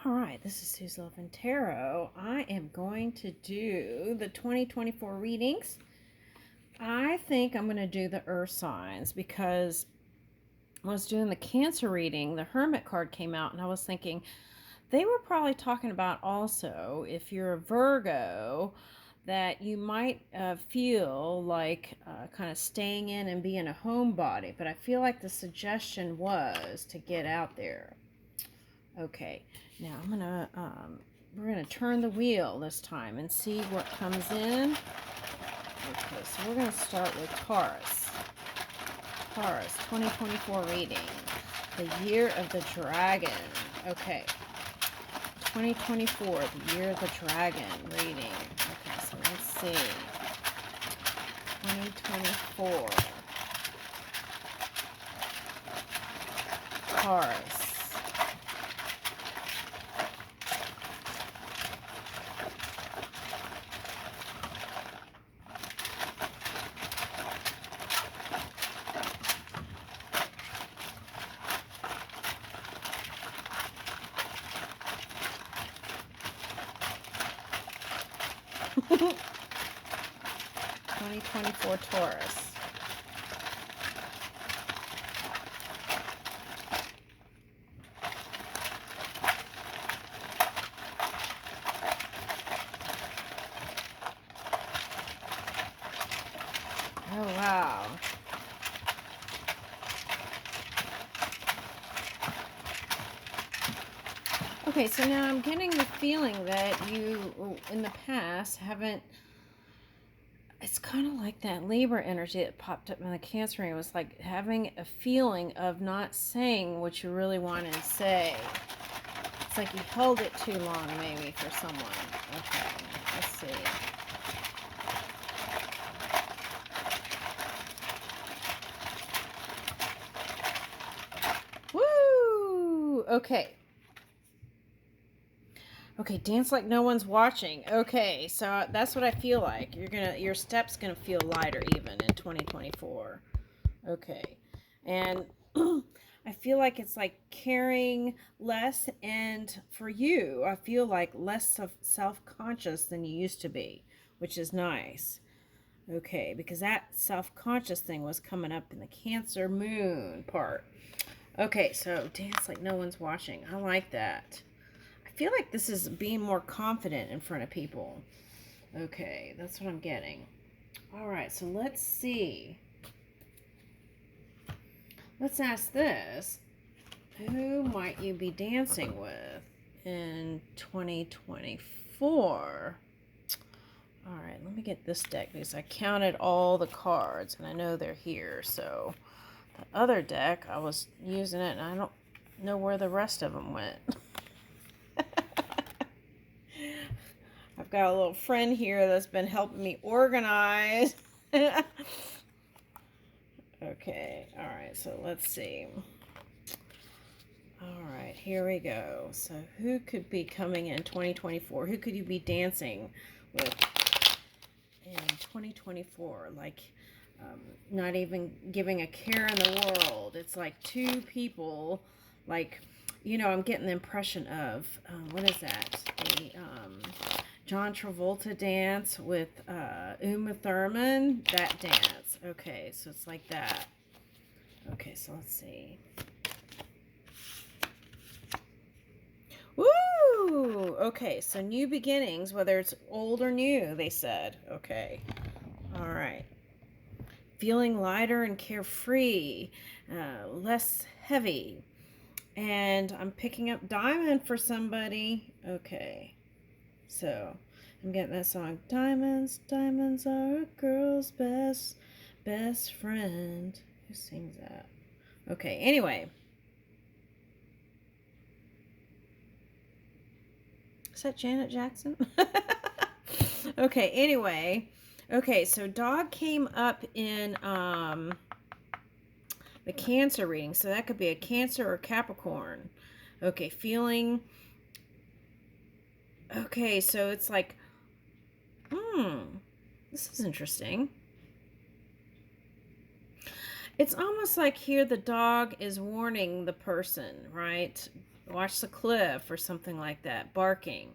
All right, this is Sue's Love and Tarot. I am going to do the 2024 readings. I think I'm going to do the earth signs because I was doing the Cancer reading. The Hermit card came out, and I was thinking they were probably talking about also, if you're a Virgo, that you might feel like kind of staying in and being a homebody. But I feel like the suggestion was to get out there. Okay, now we're gonna turn the wheel this time and see what comes in. Okay, so we're gonna start with Taurus. Taurus, 2024 reading. The year of the dragon. Okay, 2024, the year of the dragon reading. Okay, so let's see. 2024. Taurus. (2024) 2024 Taurus. Oh, wow. Okay, so now I'm getting the feeling that you, in the past, haven't... It's kind of like that Libra energy that popped up in the Cancer ring. It was like having a feeling of not saying what you really wanted to say. It's like you held it too long, maybe, for someone. Okay, let's see. Woo! Okay. Okay, dance like no one's watching. Okay, so that's what I feel like. Your step's gonna feel lighter even in 2024. Okay, and I feel like it's like carrying less, and for you, I feel like less self-conscious than you used to be, which is nice. Okay, because that self-conscious thing was coming up in the Cancer moon part. Okay, so dance like no one's watching. I like that. I feel like this is being more confident in front of people. Okay, that's what I'm getting. All right, so let's see. Let's ask this. Who might you be dancing with in 2024? All right, let me get this deck because I counted all the cards and I know they're here. So the other deck, I was using it and I don't know where the rest of them went. I've got a little friend here that's been helping me organize. Okay, all right, so let's see. All right, here we go. So who could be coming in 2024? Who could you be dancing with in 2024? Like, not even giving a care in the world. It's like two people, like, you know, I'm getting the impression of, what is that? The John Travolta dance with Uma Thurman, that dance. Okay, so it's like that. Okay, so let's see. Woo! Okay, so new beginnings, whether it's old or new, they said. Okay, all right. Feeling lighter and carefree, less heavy. And I'm picking up diamond for somebody. Okay. So, I'm getting that song. Diamonds, diamonds are a girl's best friend. Who sings that? Okay, anyway. Is that Janet Jackson? Okay, anyway. Okay, so dog came up in the Cancer reading. So that could be a Cancer or Capricorn. Okay, feeling... Okay, so it's like, this is interesting. It's almost like here the dog is warning the person, right? watch the cliff or something like that, barking.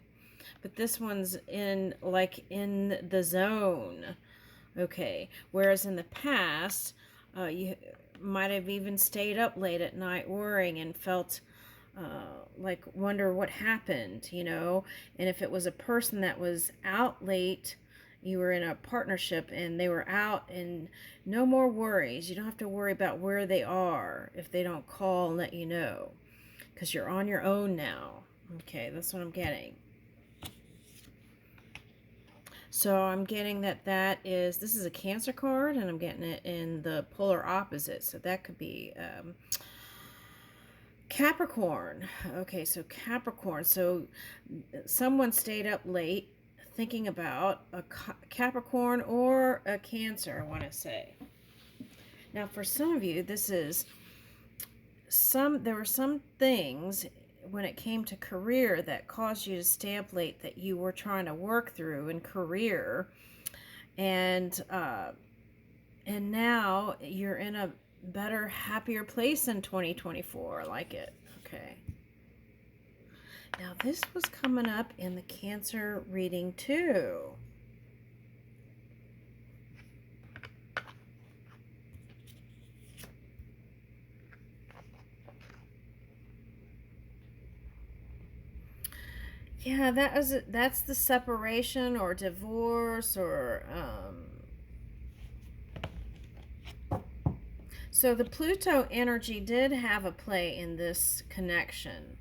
But this one's in the zone. Okay. Whereas in the past, you might have even stayed up late at night worrying and felt like wonder what happened, and if it was a person that was out late, you were in a partnership and they were out, and no more worries. You don't have to worry about where they are if they don't call and let you know, because you're on your own now. Okay, that's what I'm getting. So I'm getting this is a Cancer card, and I'm getting it in the polar opposite, so that could be Capricorn. Okay, so Capricorn. So someone stayed up late thinking about a Capricorn or a Cancer, I want to say. Now, for some of you, there were some things when it came to career that caused you to stay up late that you were trying to work through in career, and now you're in a better, happier place in 2024. I like it. Okay. Now this was coming up in the Cancer reading too. Yeah, that's the separation or divorce or so the Pluto energy did have a play in this connection.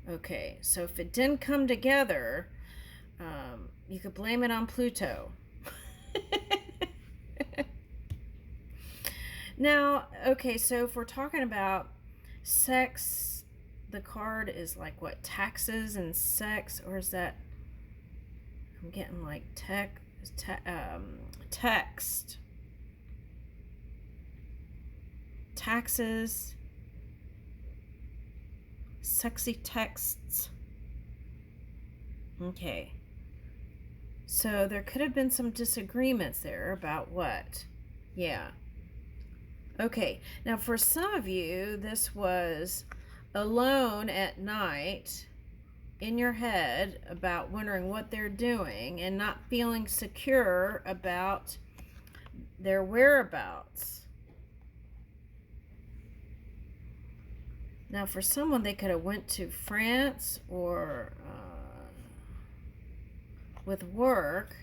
Okay, so if it didn't come together, you could blame it on Pluto. Now, okay, so if we're talking about sex, the card is like what, taxes and sex, or is that, I'm getting like text, taxes, sexy texts. Okay, so there could have been some disagreements there about what. Yeah. Okay, now for some of you, this was alone at night in your head about wondering what they're doing and not feeling secure about their whereabouts. Now for someone, they could have went to France or with work,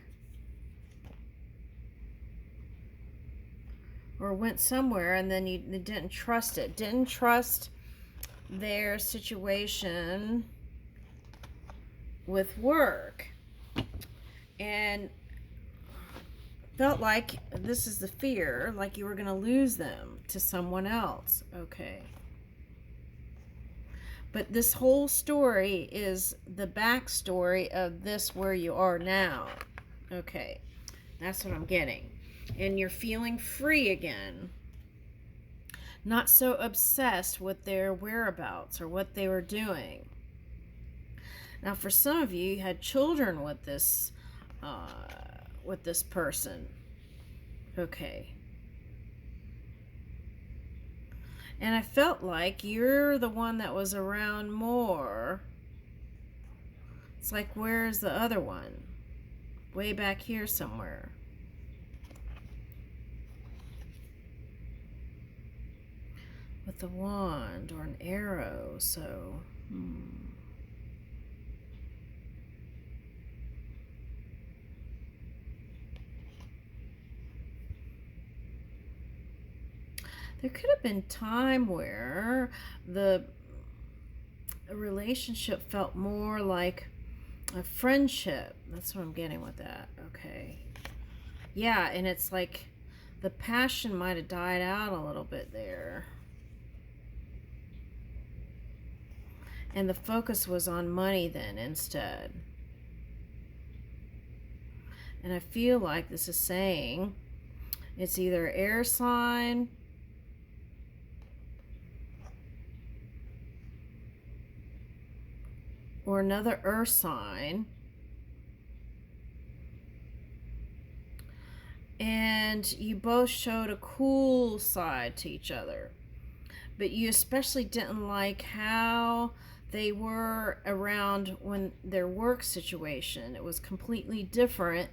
or went somewhere and then you didn't trust it, didn't trust their situation with work, and felt like this is the fear, like you were going to lose them to someone else. Okay, but this whole story is the backstory of this where you are now. Okay, that's what I'm getting. And you're feeling free again, not so obsessed with their whereabouts or what they were doing. Now for some of you, you had children with this person. Okay, and I felt like you're the one that was around more. It's like, where's the other one? Way back here somewhere. With a wand or an arrow, so there could have been time where the relationship felt more like a friendship. That's what I'm getting with that. Okay, yeah, and it's like the passion might have died out a little bit there. And the focus was on money then instead. And I feel like this is saying it's either air sign or another earth sign. And you both showed a cool side to each other. But you especially didn't like how they were around when their work situation. It was completely different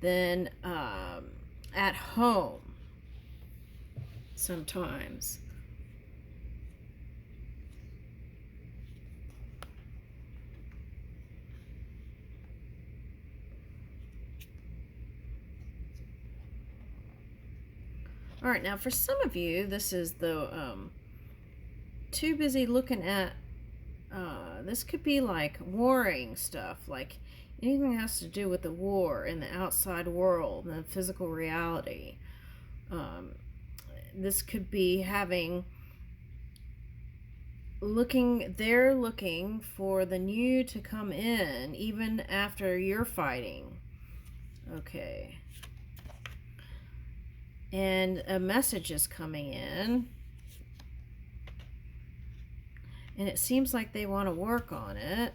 than at home sometimes. All right, now for some of you, this is the too busy looking at, this could be like warring stuff, like anything that has to do with the war in the outside world and the physical reality. This could be having, they're looking for the new to come in even after you're fighting. Okay. And a message is coming in. And it seems like they want to work on it.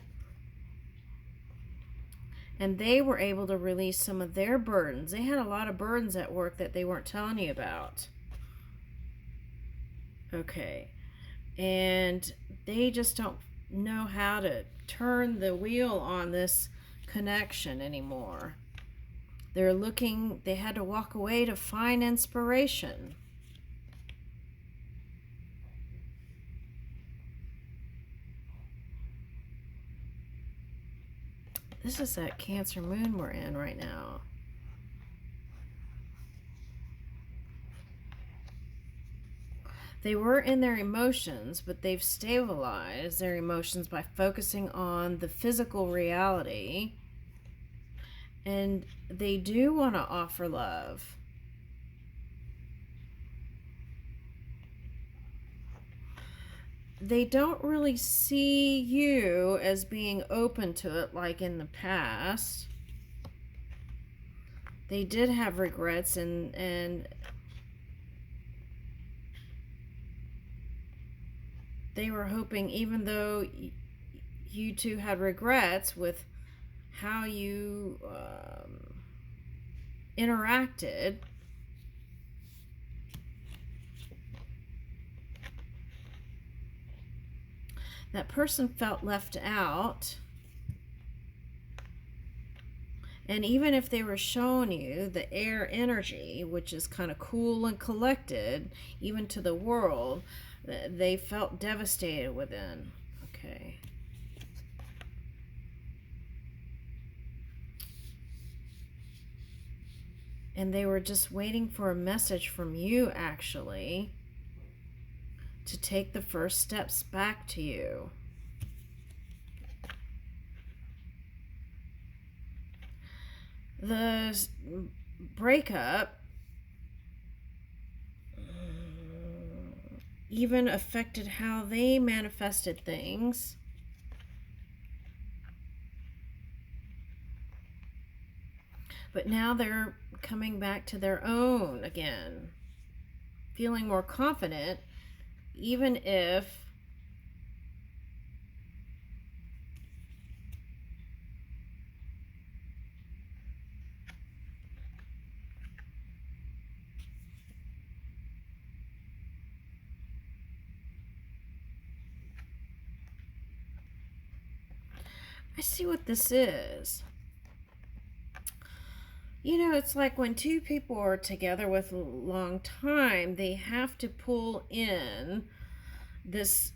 And they were able to release some of their burdens. They had a lot of burdens at work that they weren't telling you about. Okay. And they just don't know how to turn the wheel on this connection anymore. They had to walk away to find inspiration. This is that Cancer moon we're in right now. They were in their emotions, but they've stabilized their emotions by focusing on the physical reality. And they do want to offer love. They don't really see you as being open to it like in the past. They did have regrets, and they were hoping, even though you two had regrets with how you interacted, that person felt left out. And even if they were showing you the air energy, which is kind of cool and collected, even to the world, they felt devastated within. Okay. And they were just waiting for a message from you, actually, to take the first steps back to you. The breakup even affected how they manifested things. But now they're coming back to their own again, feeling more confident, even if I see what this is. You know, it's like when two people are together with a long time, they have to pull in this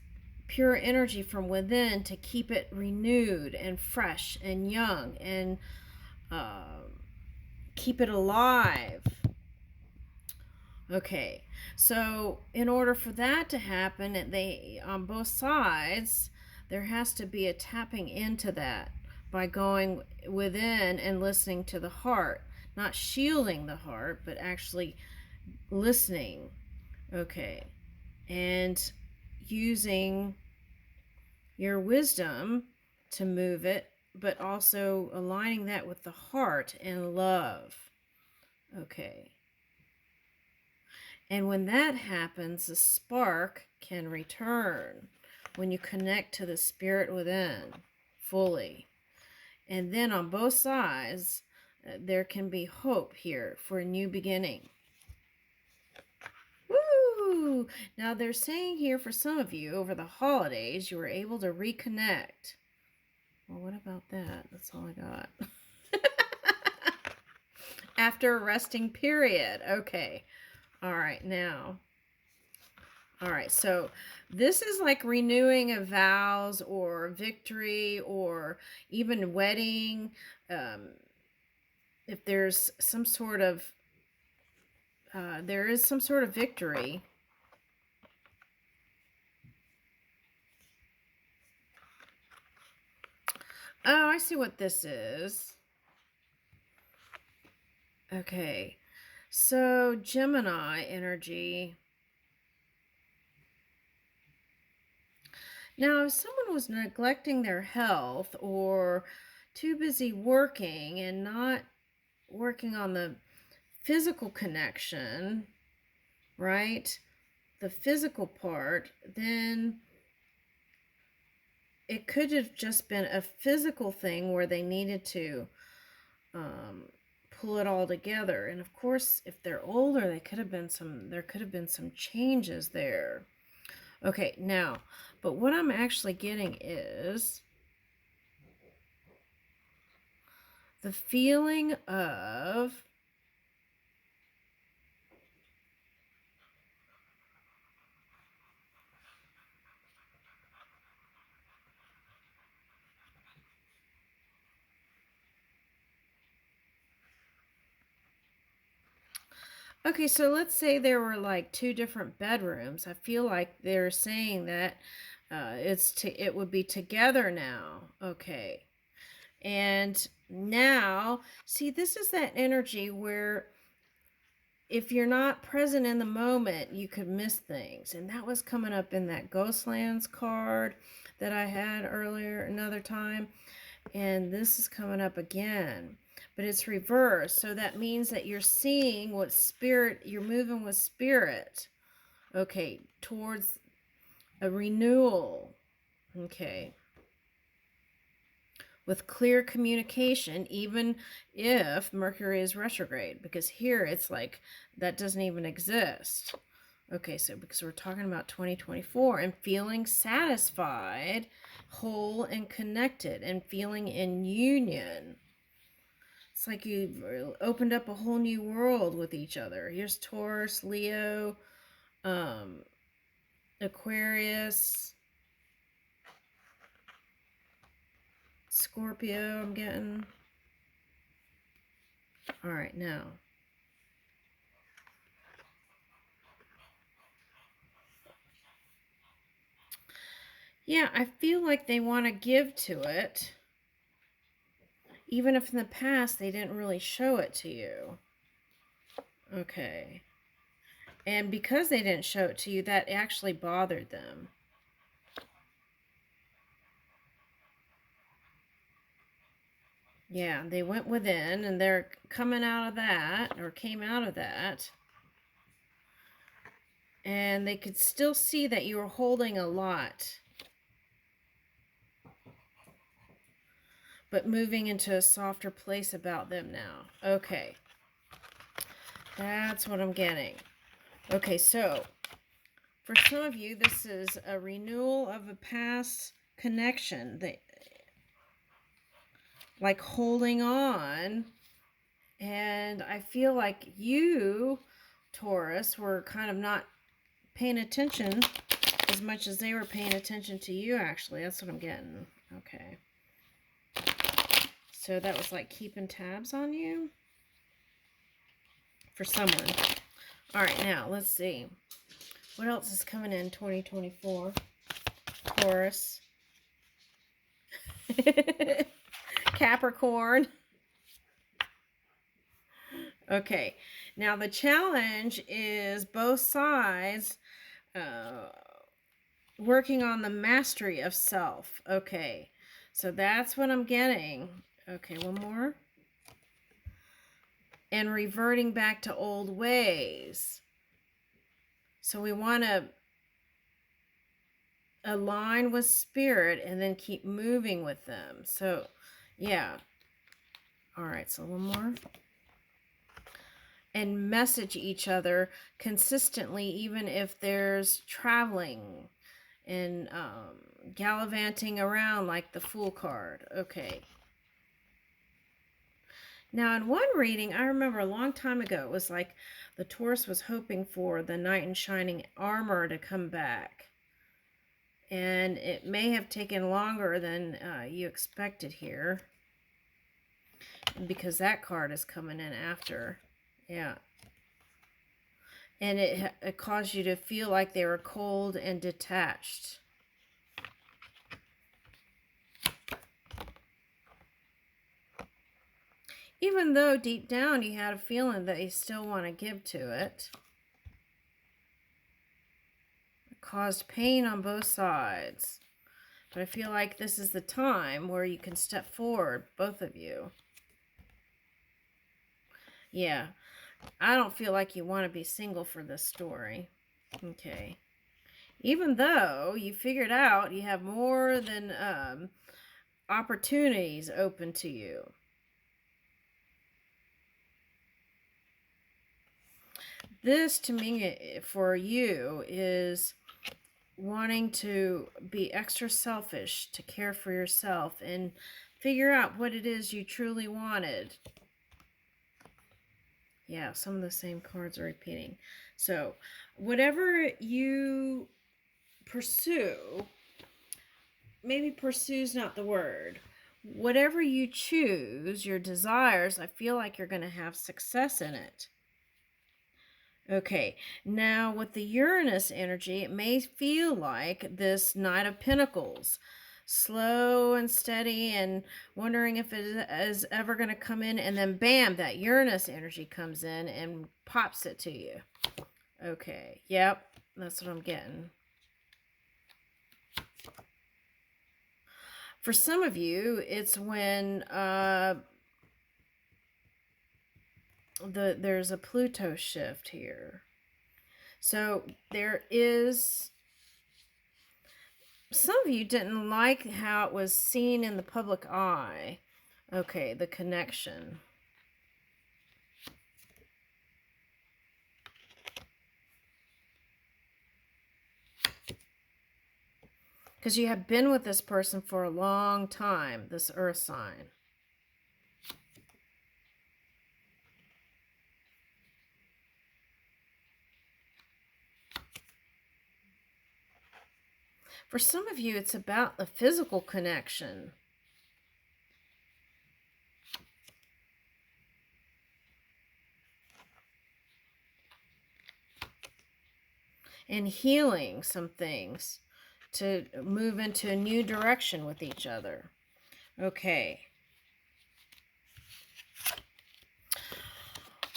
pure energy from within to keep it renewed and fresh and young, and keep it alive. Okay, so in order for that to happen, they, on both sides, there has to be a tapping into that by going within and listening to the heart. Not shielding the heart, but actually listening. Okay. And using your wisdom to move it, but also aligning that with the heart and love. Okay. And when that happens, the spark can return when you connect to the spirit within fully. And then on both sides, there can be hope here for a new beginning. Woo! Ooh, now they're saying here for some of you, over the holidays, you were able to reconnect. Well, what about that? That's all I got. After a resting period. Okay. All right, now. All right, so this is like renewing of vows or victory or even wedding. If there's some sort of, there is some sort of victory. Oh, I see what this is. Okay, so Gemini energy. Now, if someone was neglecting their health or too busy working and not working on the physical connection, right? The physical part, then it could have just been a physical thing where they needed to pull it all together. And of course, if they're older, there could have been some changes there. Okay, now, but what I'm actually getting is the feeling of okay, so let's say there were like 2 different bedrooms. I feel like they're saying that it would be together now. Okay. And now, see, this is that energy where if you're not present in the moment, you could miss things. And that was coming up in that Ghostlands card that I had earlier another time. And this is coming up again, but it's reversed. So that means that you're seeing what spirit, you're moving with spirit. Okay, towards a renewal. Okay. With clear communication, even if Mercury is retrograde, because here it's like that doesn't even exist. Okay, so because we're talking about 2024 and feeling satisfied, whole and connected, and feeling in union. It's like you've opened up a whole new world with each other. Here's Taurus, Leo, Aquarius, Scorpio, I'm getting. All right, now. Yeah, I feel like they want to give to it, even if in the past they didn't really show it to you. Okay. And because they didn't show it to you, that actually bothered them. Yeah, they went within and they're coming out of that, or came out of that. And they could still see that you were holding a lot, but moving into a softer place about them now. Okay. That's what I'm getting. Okay, so for some of you, this is a renewal of a past connection, that, like holding on. And I feel like you, Taurus, were kind of not paying attention as much as they were paying attention to you, actually. That's what I'm getting. Okay. So that was like keeping tabs on you for someone. All right, now let's see. What else is coming in 2024? Taurus. Capricorn. Okay, now the challenge is both sides working on the mastery of self. Okay, so that's what I'm getting. Okay, one more. And reverting back to old ways. So we want to align with spirit and then keep moving with them. So, yeah. All right, so one more. and message each other consistently, even if there's traveling and gallivanting around, like the Fool card. Okay. Now, in one reading, I remember a long time ago, it was like the Taurus was hoping for the knight in shining armor to come back. And it may have taken longer than you expected here, because that card is coming in after. Yeah. And it caused you to feel like they were cold and detached. Even though deep down you had a feeling that you still want to give to it. It caused pain on both sides. But I feel like this is the time where you can step forward, both of you. Yeah. I don't feel like you want to be single for this story. Okay. Even though you figured out you have more than opportunities open to you. This, to me, for you, is wanting to be extra selfish, to care for yourself and figure out what it is you truly wanted. Yeah, some of the same cards are repeating. So, whatever you pursue, maybe pursue's not the word. Whatever you choose, your desires, I feel like you're going to have success in it. Okay, now with the Uranus energy, it may feel like this Knight of Pentacles. Slow and steady and wondering if it is ever going to come in, and then bam, that Uranus energy comes in and pops it to you. Okay, yep, that's what I'm getting. For some of you, it's when there's a Pluto shift here. So there is... Some of you didn't like how it was seen in the public eye. Okay, the connection. Because you have been with this person for a long time, this earth sign. For some of you, it's about the physical connection. And healing some things to move into a new direction with each other. Okay.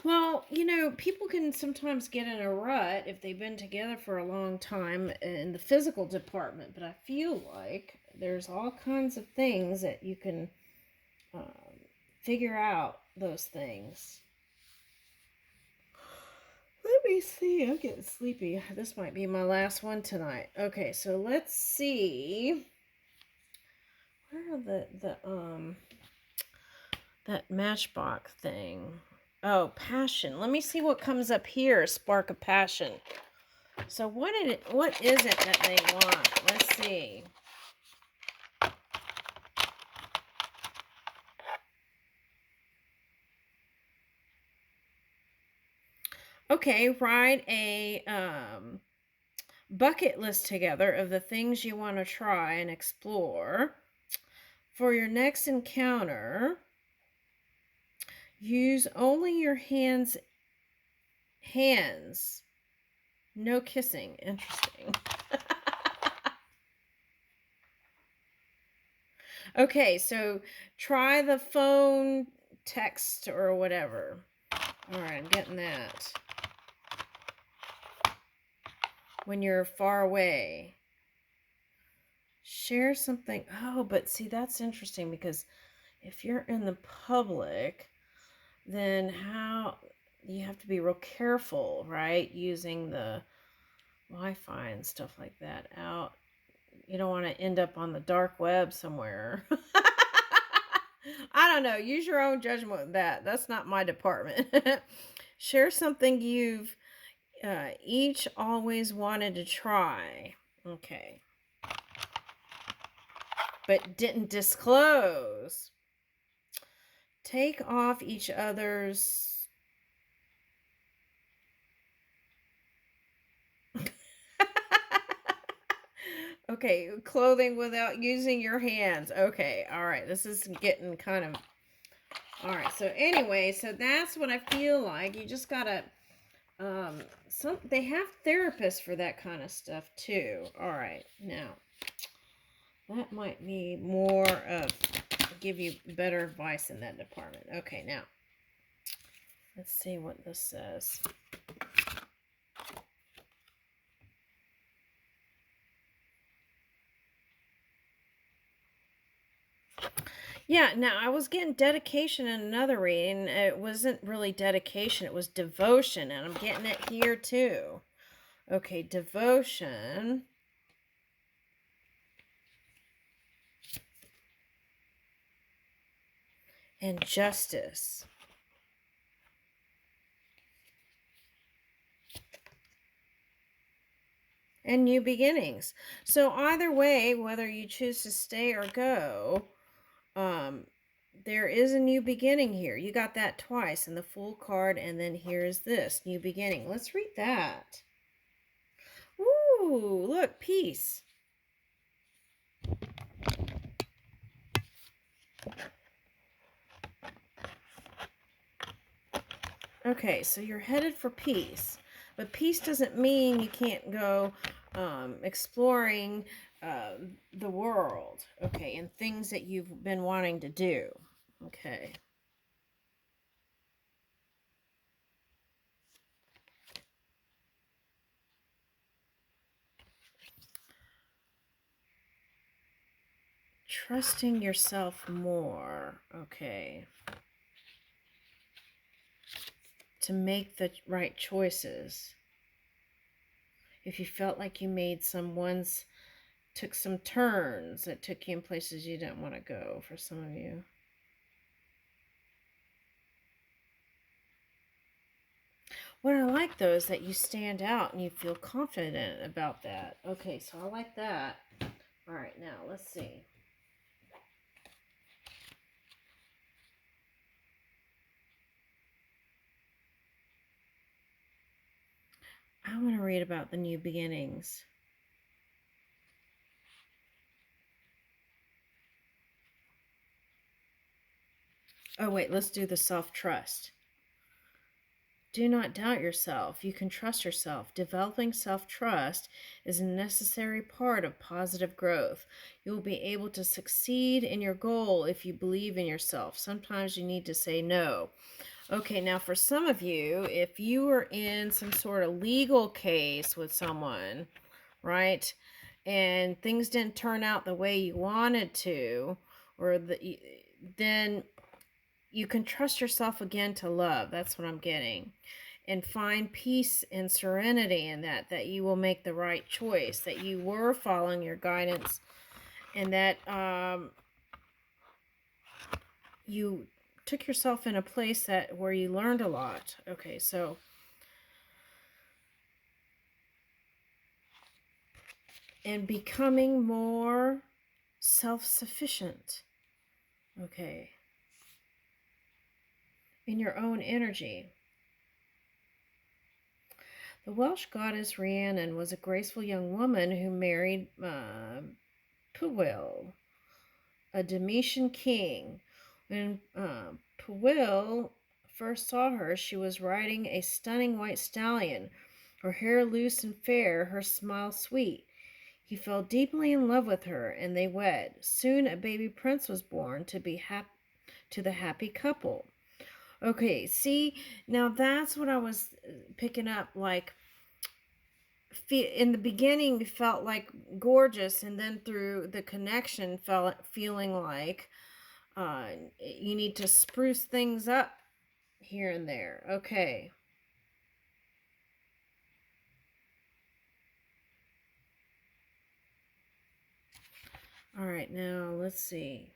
Well, you know, people can sometimes get in a rut if they've been together for a long time in the physical department, but I feel like there's all kinds of things that you can figure out those things. Let me see. I'm getting sleepy. This might be my last one tonight. Okay, so let's see. Where are that matchbox thing? Oh, passion. Let me see what comes up here. Spark of passion. So what is it that they want? Let's see. Okay, write a bucket list together of the things you want to try and explore. For your next encounter, use only your hands. No kissing. Interesting. Okay, so try the phone, text, or whatever. All right, I'm getting that. When you're far away. Share something. Oh, but see, that's interesting, because if you're in the public, then how you have to be real careful, right? Using the Wi-Fi and stuff like that out. You don't want to end up on the dark web somewhere. I don't know. Use your own judgment with that. That's not my department. Share something you've each always wanted to try. Okay. But didn't disclose. Take off each other's... Okay, clothing without using your hands. Okay, all right. This is getting kind of... All right, so anyway, so that's what I feel like. You just gotta... they have therapists for that kind of stuff too. All right, now that might be more of... give you better advice in that department. Okay, now let's see what this says. Yeah, now I was getting dedication in another reading. It wasn't really dedication, it was devotion, and I'm getting it here too. Okay, devotion. And justice. And new beginnings. So either way, whether you choose to stay or go, there is a new beginning here. You got that twice in the Fool card, and then here's this new beginning. Let's read that. Ooh, look, peace. Okay, so you're headed for peace. But peace doesn't mean you can't go exploring the world, okay, and things that you've been wanting to do. Okay. Trusting yourself more. Okay. To make the right choices. If you felt like you made took some turns that took you in places you didn't want to go, for some of you. What I like, though, is that you stand out and you feel confident about that. Okay, so I like that. All right, now let's see. I want to read about the new beginnings. Oh, wait, let's do the self-trust. Do not doubt yourself. You can trust yourself. Developing self-trust is a necessary part of positive growth. You will be able to succeed in your goal if you believe in yourself. Sometimes you need to say no. Okay, now for some of you, if you were in some sort of legal case with someone, right, and things didn't turn out the way you wanted to, or then you can trust yourself again to love. That's what I'm getting. And find peace and serenity in that you will make the right choice, that you were following your guidance, and that you took yourself in a place where you learned a lot. Okay, so and becoming more self-sufficient. Okay. In your own energy. The Welsh goddess Rhiannon was a graceful young woman who married Pwyll, a Demetian king. When Pwyll first saw her, she was riding a stunning white stallion, her hair loose and fair, her smile sweet. He fell deeply in love with her, and they wed. Soon a baby prince was born to the happy couple. Okay, see, now that's what I was picking up, like, in the beginning felt like gorgeous, and then through the connection feeling like you need to spruce things up here and there. Okay. All right, now let's see.